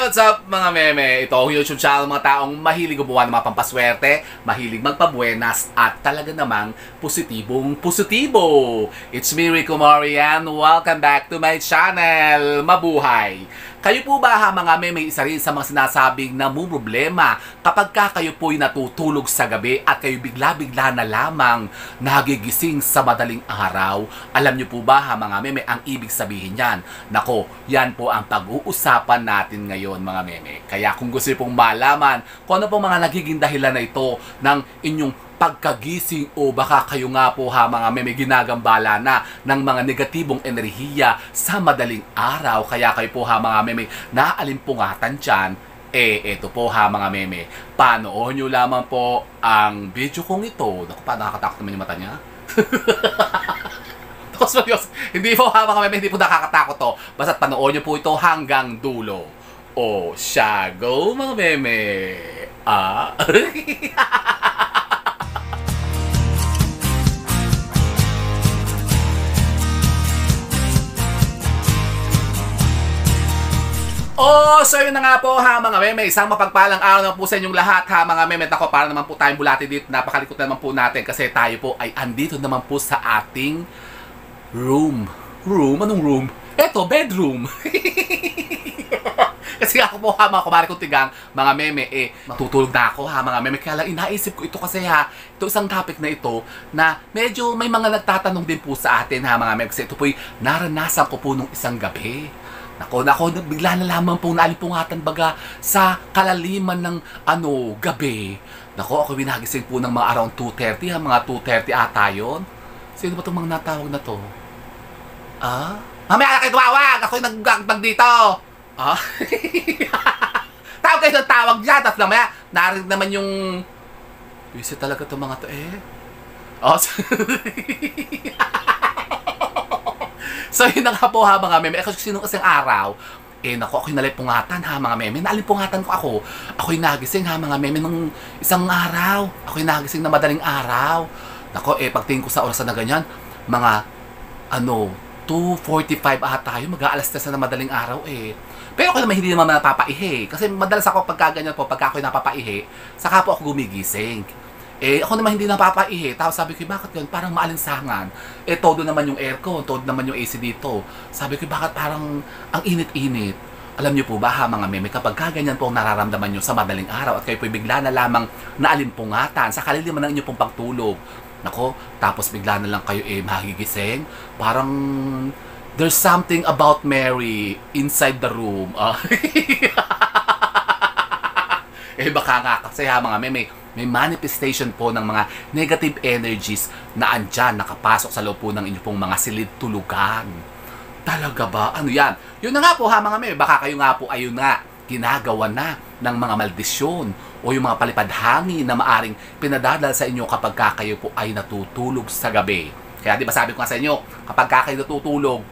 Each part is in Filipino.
What's up mga meme? Ito ang YouTube channel ng mga taong mahilig gumawa ng mga pampaswerte, mahilig magpabuenas at talaga namang positibong positibo. It's me, Rico Morian. Welcome back to my channel. Mabuhay! Kayo po ba mga meme isa rin sa mga sinasabing namumroblema kapag kayo po'y natutulog sa gabi at kayo bigla-bigla na lamang nagigising sa madaling araw? Alam niyo po ba mga meme ang ibig sabihin yan? Nako, yan po ang pag-uusapan natin ngayon mga meme. Kaya kung gusto niyo pong malaman kung ano pong mga nagiging dahilan na ito ng inyong pagkagising o baka kayo nga po mga meme ginagambala na ng mga negatibong enerhiya sa madaling araw, kaya kayo po mga meme naalimpungatan dyan, eto po mga meme, panoorin nyo lamang po ang video kong ito. Naku pa, nakakatakot naman yung mata niya. Hindi po mga meme, hindi po nakakatakot to. Basta't panoorin nyo po ito hanggang dulo. O siya, go mga meme. So yun na nga po mga meme, isang mapagpalang araw naman po sa inyong lahat mga meme. Ako, para naman po tayong bulati dito, napakalikot naman po natin kasi tayo po ay andito naman po sa ating room. Anong room? Eto, bedroom. Kasi ako po mga kumari kong tigang, mga meme, matutulog na ako mga meme. Kaya lang inaisip ko ito kasi ito isang topic na ito na medyo may mga nagtatanong din po sa atin mga meme. Kasi ito po'y naranasan ko po nung isang gabi. Nako, bigla na lamang pong naalimpungatan baga sa kalaliman ng gabi. Nako, ako binagising po ng mga around 2:30 mga 2:30 ata yun. Sino ba itong mga natawag na to? Mamaya kayo tumawag! Ako yung nag-gagbag dito! Tawag kayo ng tawag dyan, tapos mamaya narinig naman yung busy talaga itong mga to So yun na nga po mga meme. Kasi sinong kasing araw, naku, ako'y nalimpungatan mga meme. Naalimpungatan ko ako. Ako'y nagising mga meme nung isang araw. Ako'y nagising na madaling araw. Naku, pagtingin ko sa oras na ganyan, mga 2:45 ata yun, mag-aalas 3 na madaling araw Pero ako naman hindi naman napapaihi. Kasi madalas ako pagka ganyan po, pagka ako'y napapaihi, saka po ako gumigising. Ako naman hindi napapaihi. Tapos sabi ko, bakit yun? Parang maalinsangan. Todo naman yung aircon, todo naman yung AC dito. Sabi ko, bakit parang ang init-init? Alam niyo po ba mga meme, kapag ganyan po ang nararamdaman nyo sa madaling araw at kayo po bigla na lamang naalimpungatan sa kaliliman ng inyong pong pagtulog. Nako, tapos bigla na lang kayo magigising. Parang there's something about Mary inside the room. Baka nga kasi mga meme, may manifestation po ng mga negative energies na andyan, nakapasok sa loob po ng inyong pong mga silid tulugan. Talaga ba? Ano yan? Yun na nga po mga meme, baka kayo nga po ayun nga, ginagawa na ng mga maldisyon o yung mga palipad hangin na maaring pinadadal sa inyo kapag kayo po ay natutulog sa gabi. Kaya di ba sabi ko nga sa inyo, kapag kayo natutulog,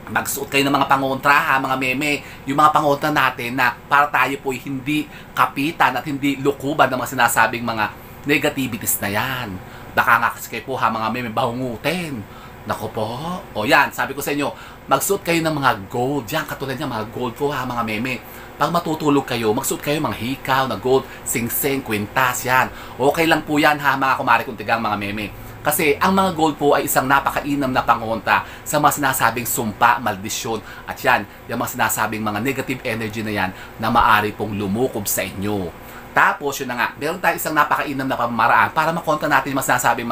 magsuot kayo ng mga pangontra mga meme. Yung mga pangontra natin na para tayo po hindi kapitan at hindi lukuban ng mga sinasabing mga negativities na yan. Baka nga kasi kayo po mga meme bahungutin. Nako po. O yan, sabi ko sa inyo, magsuot kayo ng mga gold. Yan, katulad niya, mga gold po mga meme. Pag matutulog kayo, magsuot kayo mga hikaw na gold, sing-sing, kwintas, yan. Okay lang po yan mga kumari kong tigang mga meme. Kasi ang mga gold po ay isang napakainam na pangontra sa mga sinasabing sumpa, maldisyon, at yan, yung mga sinasabing mga negative energy na yan na maaari pong lumukob sa inyo. Tapos, yun na nga, meron tayo isang napakainam na pamamaraan para makontra natin yung mga sinasabing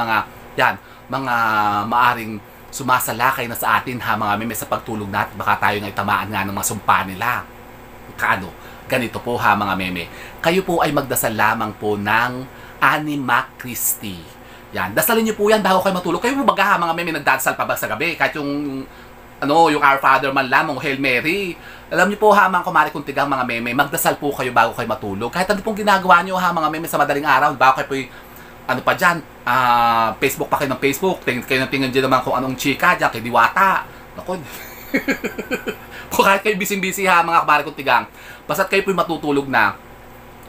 mga maaring sumasalakay na sa atin mga meme sa pagtulog natin. Baka tayo nga itamaan nga ng mga sumpa nila. Ganito po mga meme. Kayo po ay magdasal lamang po ng Anima Christi. Yan, dasalin niyo po yan bago kayo matulog. Kayo po baga mga meme nagdasal pa ba sa gabi? Kahit yung yung Our Father man lamang, Hail Mary. Alam niyo po mga kumari kong tigang mga meme, magdasal po kayo bago kayo matulog. Kahit ano pong ginagawa niyo mga meme sa madaling araw, bago kayo po pa dyan, Facebook pa kayo ng Facebook, tingin kayo ng tingin dyan naman kung anong chika dyan, kay Diwata. Naku, kung kahit kayo busy-busy mga kumari kong tigang, basta't kayo po matutulog na,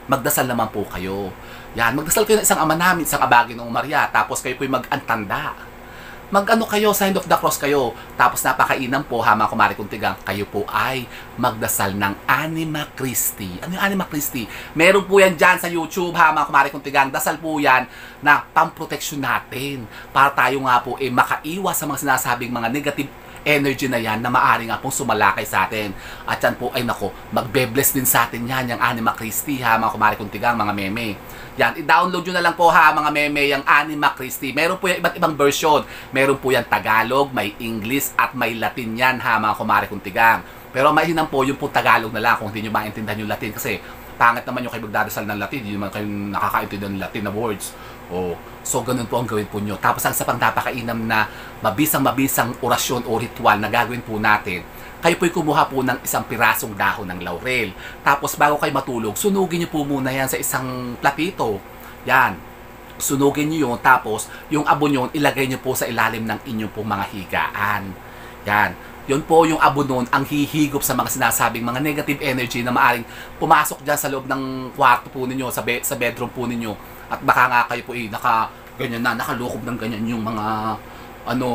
magdasal naman po kayo. Yan, magdasal kayo ng isang ama namin, isang abagin ng Maria, tapos kayo po'y mag-antanda. mag-ano kayo, sign of the cross kayo. Tapos napakainam po, ha mga kumare kong tigang, kayo po ay magdasal ng Anima Christi. Ano yung Anima Christi? Meron po yan dyan sa YouTube, ha mga kumare kong tigang. Dasal po yan na pamproteksyon natin para tayo nga po makaiwas sa mga sinasabing mga negative energy na yan na maaari nga pong sumalakay sa atin. At yan po ay nako, magbe-bless din sa atin yan, yung Anima Christi, ha mga kumare kong tigang, mga meme. Yan, i-download nyo na lang po, ha mga meme, yung Anima Christi. Meron po yung iba't ibang version. Meron po yan Tagalog, may English, at may Latin yan, ha mga kumare kong tigang. Pero mainam po yung po Tagalog na lang kung hindi nyo maintindihan yung Latin, kasi pangit naman yung kayo magdadasal ng Latin, hindi naman kayo nakakaintindihan ng Latin na words. Oh, so ganun po ang gawin po nyo. Tapos ang isa pang napakainam na mabisang orasyon o ritual na gagawin po natin, kayo po'y kumuha po ng isang pirasong dahon ng laurel. Tapos bago kayo matulog, sunugin nyo po muna yan sa isang platito. Yan. Sunugin nyo yun. Tapos yung abo nyo, ilagay nyo po sa ilalim ng inyong pong mga higaan. Yan. Yun po yung abo nun ang hihigop sa mga sinasabing mga negative energy na maaring pumasok dyan sa loob ng kwarto po ninyo, sa bedroom po ninyo. At baka nga kayo po ganyan na, nakalukob ng ganyan yung mga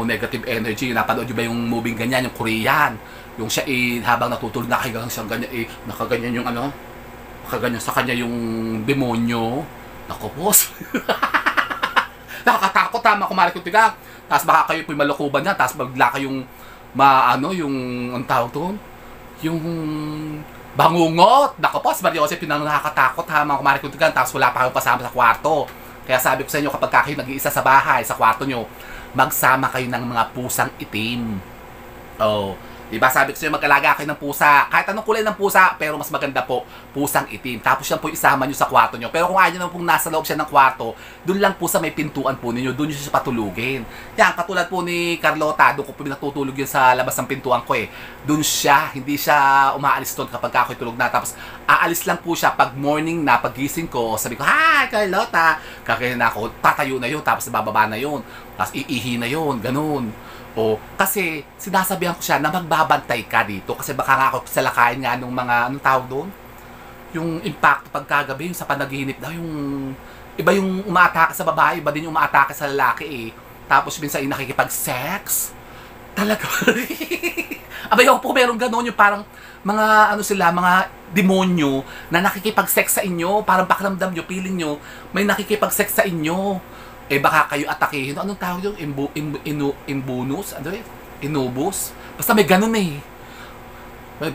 negative energy. Napanood nyo ba yung movie ganyan, yung Korean? Yung siya habang natutulog, nakahigang siyang ganyan, nakaganyan yung nakaganyan sa kanya yung demonyo. Naku, boss. Nakakatakot, tama kumare kong tigang. Tapos baka kayo po'y malukuban niya, tapos magla kayong yung, ang tawag doon? Yung bangungot. Naku po, si Maria Jose, nakakatakot, ha mga kumare kong tigang. Tapos wala pa kayong kasama sa kwarto. Kaya sabi ko sa inyo, kapag kayo nag-iisa sa bahay, sa kwarto nyo, magsama kayo ng mga pusang itim. Oh, diba sabi ko sa inyo, mag-alaga kayo ng pusa. Kahit anong kulay ng pusa, pero mas maganda po, pusang itim. Tapos yan po isama nyo sa kwarto nyo. Pero kung ayaw nyo pong nasa loob siya ng kwarto, dun lang po sa may pintuan po ninyo, dun nyo siya patulugin. Yan, katulad po ni Carlota, doon ko po natutulog yun sa labas ng pintuan ko eh. Dun siya, hindi siya umaalis doon kapag ako'y tulog na. Tapos aalis lang po siya pag morning na, pagising ko, sabi ko, "Hi, Carlota!" Kakainin na ako, tatayo na yun, tapos bababa na yun. Tapos iihi na yun, ganun. O, kasi sinasabihan ko siya na magbabantay ka dito kasi baka nga ako salakayin nga nung mga, anong tawag doon? Yung impact pagkagabi, yung sa panaginip daw, yung iba yung umaatake sa babae, iba din yung umaatake sa lalaki eh. Tapos minsan yung nakikipag-sex. Talaga. Abay ako po meron gano'n yung parang mga mga demonyo na nakikipag-sex sa inyo, parang pakiramdam nyo, feeling nyo, may nakikipag-sex sa inyo. Eh baka kayo atakihin. Anong tawag yung imbunus? Ano eh? Inubus? Basta may ganun eh.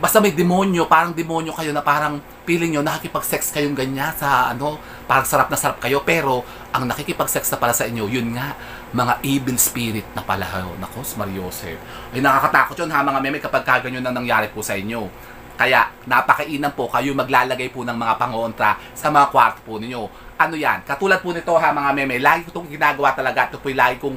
Basta may demonyo, parang demonyo kayo na parang feeling nyo nakikipag-sex kayong ganyan sa parang sarap na sarap kayo. Pero ang nakikipag-sex na pala sa inyo, yun nga, mga evil spirit na pala. Nako, si Maria Jose. Ay nakakatakot yun ha mga meme kapag kaganyan na nangyari po sa inyo. Kaya napakainam po kayo maglalagay po ng mga pangontra sa mga kwarto po ninyo. Ano yan? Katulad po nito ha mga meme, lagi ko itong ginagawa talaga. Ito po yung lagi kong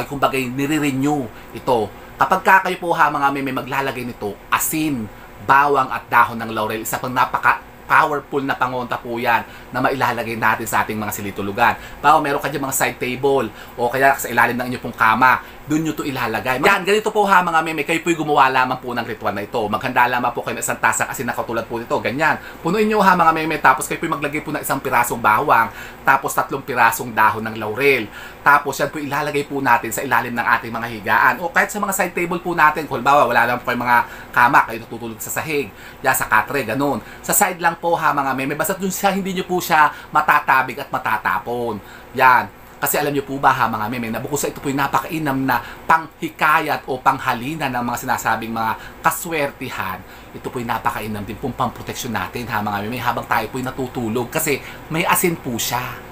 kumbaga nire-renew ito. Kapag kayo po ha mga meme maglalagay nito, asin, bawang at dahon ng laurel, isa pang napaka-powerful na pangonta po yan na mailalagay natin sa ating mga silitulugan. Bawa meron kayo mga side table o kaya sa ilalim ng inyong pong kama, doon nyo ito ilalagay. Yan, ganito po ha mga meme, kayo po'y gumawa lamang po ng ritual na ito. Maghanda lamang po kayo ng isang tasang asin na katulad po nito, ganyan. Punuin nyo ha mga meme, tapos kayo po'y maglagay po ng isang pirasong bawang, tapos 3 pirasong dahon ng laurel. Tapos yan po ilalagay po natin sa ilalim ng ating mga higaan. O kahit sa mga side table po natin, kung bawa wala lang po kayong mga kama, kayo natutulog sa sahig, yan sa katre, ganun. Sa side lang po ha mga meme, basta dun siya, hindi nyo po siya matatabig at matatapon. Yan. Kasi alam niyo po ba ha mga meme, na bukod sa ito po yung napakainam na panghikayat o panghalina ng mga sinasabing mga kaswertihan, ito po yung napakainam din pong pamproteksyon natin ha mga meme habang tayo po yung natutulog kasi may asin po siya.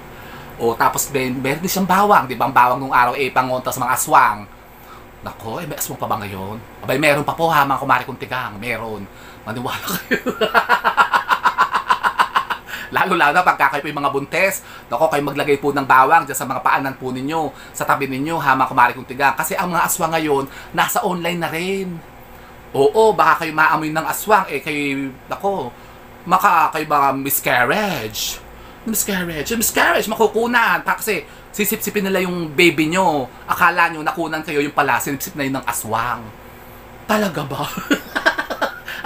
O tapos meron din siyang bawang, di ba? Ang bawang nung araw pangonta sa mga aswang. Nako, may aswang pa ba ngayon? Abay, meron pa po ha mga kumare kong tigang, meron. Maniwala kayo. Lalo-lalo na pagka kayo po yung mga buntes, nako kayo maglagay po ng bawang dyan sa mga paanan po ninyo, sa tabi ninyo ha mga kumare kong tigang. Kasi ang mga aswang ngayon, nasa online na rin. Oo, baka kayo maamoy ng aswang, kayo, nako, kayo ba miscarriage? Miscarriage, makukunan. Kasi sisip-sipin nila yung baby nyo. Akala nyo nakunan kayo, yung pala, sinipsip na yun ng aswang. Talaga ba?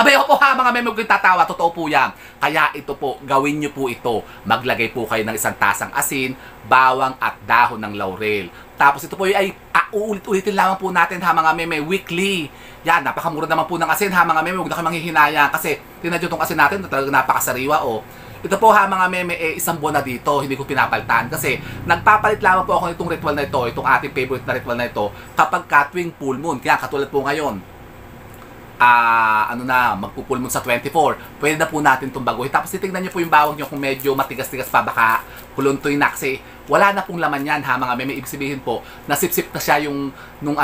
Abay ako po ha mga meme, huwag kayong tatawa, totoo po yan. Kaya ito po, gawin nyo po ito. Maglagay po kayo ng isang tasang asin, bawang at dahon ng laurel. Tapos ito po ay uulit-ulitin lamang po natin ha mga meme, weekly. Yan, napakamura naman po ng asin ha mga meme, huwag na kayo manghihinayang kasi tingnan nyo itong asin natin, talagang napakasariwa oh. Ito po ha mga meme, isang buwan na dito, hindi ko pinapalitan kasi nagpapalit lamang po ako nitong ritual na ito, itong ating favorite na ritual na ito kapag tuwing full moon. Kaya katulad po ngayon, magpo-full moon sa 24, pwede na po natin itong baguhin. Tapos titignan nyo po yung bawang nyo kung medyo matigas-tigas pa, baka kuluntoy na kasi wala na pong laman yan ha mga meme. Ibig sabihin po, nasipsip na siya yung nung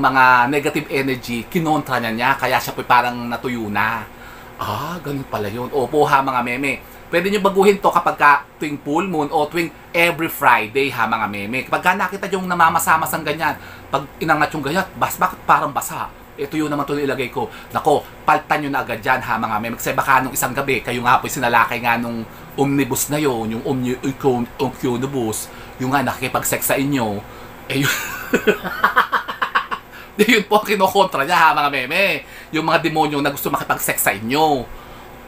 mga negative energy, kinontra niya, kaya siya po parang natuyo na. Ganun pala yun. Opo ha mga meme. Pwede nyo baguhin to kapag tuwing full moon o tuwing every Friday ha mga meme. Kapag nakita yung namamasamasang ganyan, pag inangat yung ganyan, bakit parang basa? Ito yun naman ito nilagay ko. Nako, paltan nyo na agad dyan ha mga meme. Kasi baka nung isang gabi, kayo nga po sinalakay nga nung omnibus na yun, yung omnibus, yung nga nakikipag-sex sa inyo, yun. Yun po kinokontra niya ha mga meme. Yung mga demonyo na gusto makipag-sex sa inyo.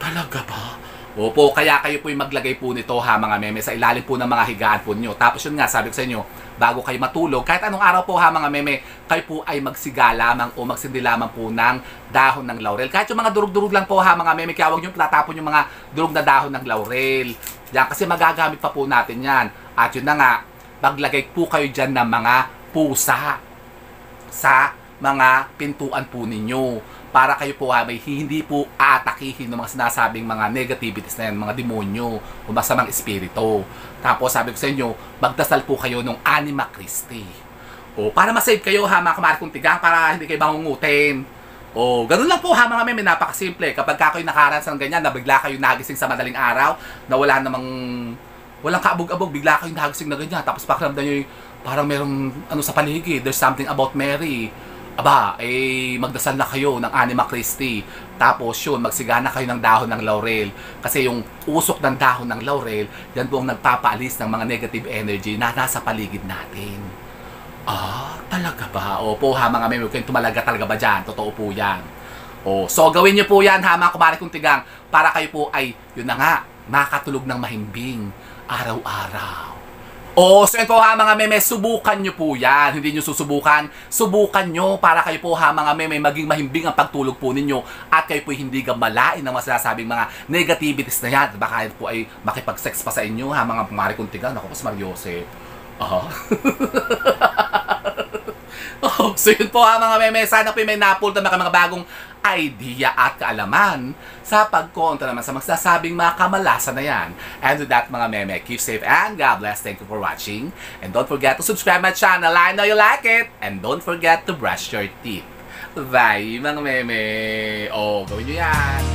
Talaga ba? Opo, kaya kayo po yung maglagay po nito ha mga meme sa ilalim po ng mga higaan po nyo. Tapos yun nga, sabi ko sa inyo, bago kayo matulog, kahit anong araw po ha mga meme, kayo po ay magsiga lamang o magsindi lamang po ng dahon ng laurel. Kahit yung mga durug-durug lang po ha mga meme, kaya huwag nyo tatapon yung mga durug na dahon ng laurel. Yan, kasi magagamit pa po natin yan. At yun na nga, maglagay po kayo dyan ng mga pusa sa mga pintuan po ninyo. Para kayo po may hindi po aatakihin ng mga sinasabing mga negativities na yan, mga demonyo o masamang espiritu. Tapos sabi ko sa inyo, magdasal po kayo ng Anima Christi. O para masave kayo ha mga kumare kong tigang, para hindi kayo bangungutin. O ganun lang po ha mga meme, napakasimple. Kapag kayo nakaranas ng ganyan, na bigla kayo nagising sa madaling araw, na walang kaabog-abog, bigla kayo nagising na ganyan. Tapos pakiramdam nyo parang merong sa paligid, there's something about Mary. Magdasal na kayo ng Anima Christi. Tapos yun, magsigana kayo ng dahon ng laurel. Kasi yung usok ng dahon ng laurel, yan po ang nagpapaalis ng mga negative energy na nasa paligid natin. Talaga ba? Opo ha mga meme, huwag kayong tumalaga talaga ba dyan? Totoo po yan. So gawin nyo po yan ha mga kumare kong tigang, para kayo po ay, yun na nga, makatulog ng mahimbing araw-araw. So yun po ha mga meme, subukan nyo po yan. Hindi nyo susubukan, subukan nyo para kayo po ha mga meme, maging mahimbing ang pagtulog po ninyo at kayo po hindi gambalain ng mga sinasabing mga negativities na yan. Baka po ay makipag-sex pa sa inyo ha mga kumare kong tigang. Ako, Mas Mariosep. So yun po ha mga meme, sana po may napulta na mga bagong idea at kaalaman sa pagkontra naman sa magsasabing mga kamalasan na yan. And with that mga meme, keep safe and God bless. Thank you for watching. And don't forget to subscribe my channel. I know you like it. And don't forget to brush your teeth. Bye mga meme. Gawin nyo yan.